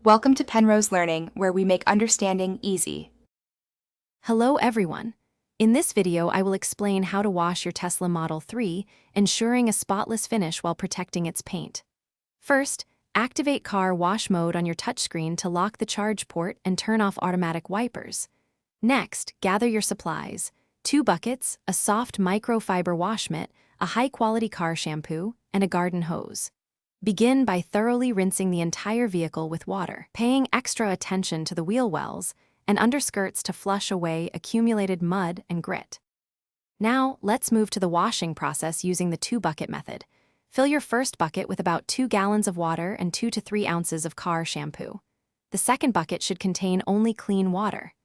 Welcome to Penrose Learning, where we make understanding easy. Hello everyone. In this video, I will explain how to wash your Tesla Model 3, ensuring a spotless finish while protecting its paint. First, activate car wash mode on your touchscreen to lock the charge port and turn off automatic wipers. Next, gather your supplies: 2 buckets, a soft microfiber wash mitt, a high-quality car shampoo, and a garden hose. Begin by thoroughly rinsing the entire vehicle with water, paying extra attention to the wheel wells and underskirts to flush away accumulated mud and grit. Now, let's move to the washing process using the 2-bucket method. Fill your first bucket with about 2 gallons of water and 2 to 3 ounces of car shampoo. The second bucket should contain only clean water.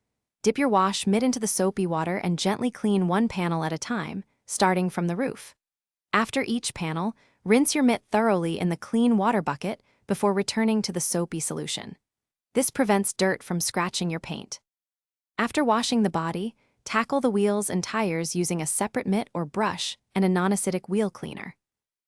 Dip your wash mitt into the soapy water and gently clean one panel at a time, starting from the roof. After each panel, rinse your mitt thoroughly in the clean water bucket before returning to the soapy solution. This prevents dirt from scratching your paint. After washing the body, tackle the wheels and tires using a separate mitt or brush and a non-acidic wheel cleaner.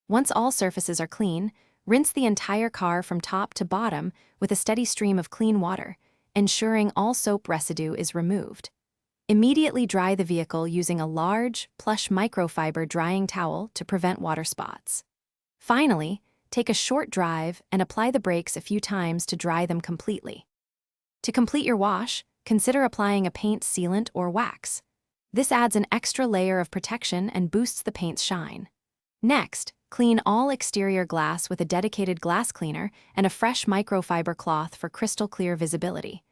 Once all surfaces are clean, rinse the entire car from top to bottom with a steady stream of clean water, ensuring all soap residue is removed. Immediately dry the vehicle using a large, plush microfiber drying towel to prevent water spots. Finally, take a short drive and apply the brakes a few times to dry them completely. To complete your wash, consider applying a paint sealant or wax. This adds an extra layer of protection and boosts the paint's shine. Next, clean all exterior glass with a dedicated glass cleaner and a fresh microfiber cloth for crystal clear visibility.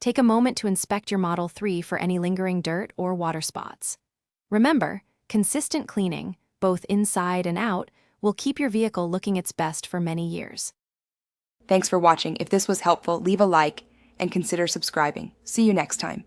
Take a moment to inspect your Model 3 for any lingering dirt or water spots. Remember, consistent cleaning, both inside and out, will keep your vehicle looking its best for many years. Thanks for watching. If this was helpful, leave a like and consider subscribing. See you next time.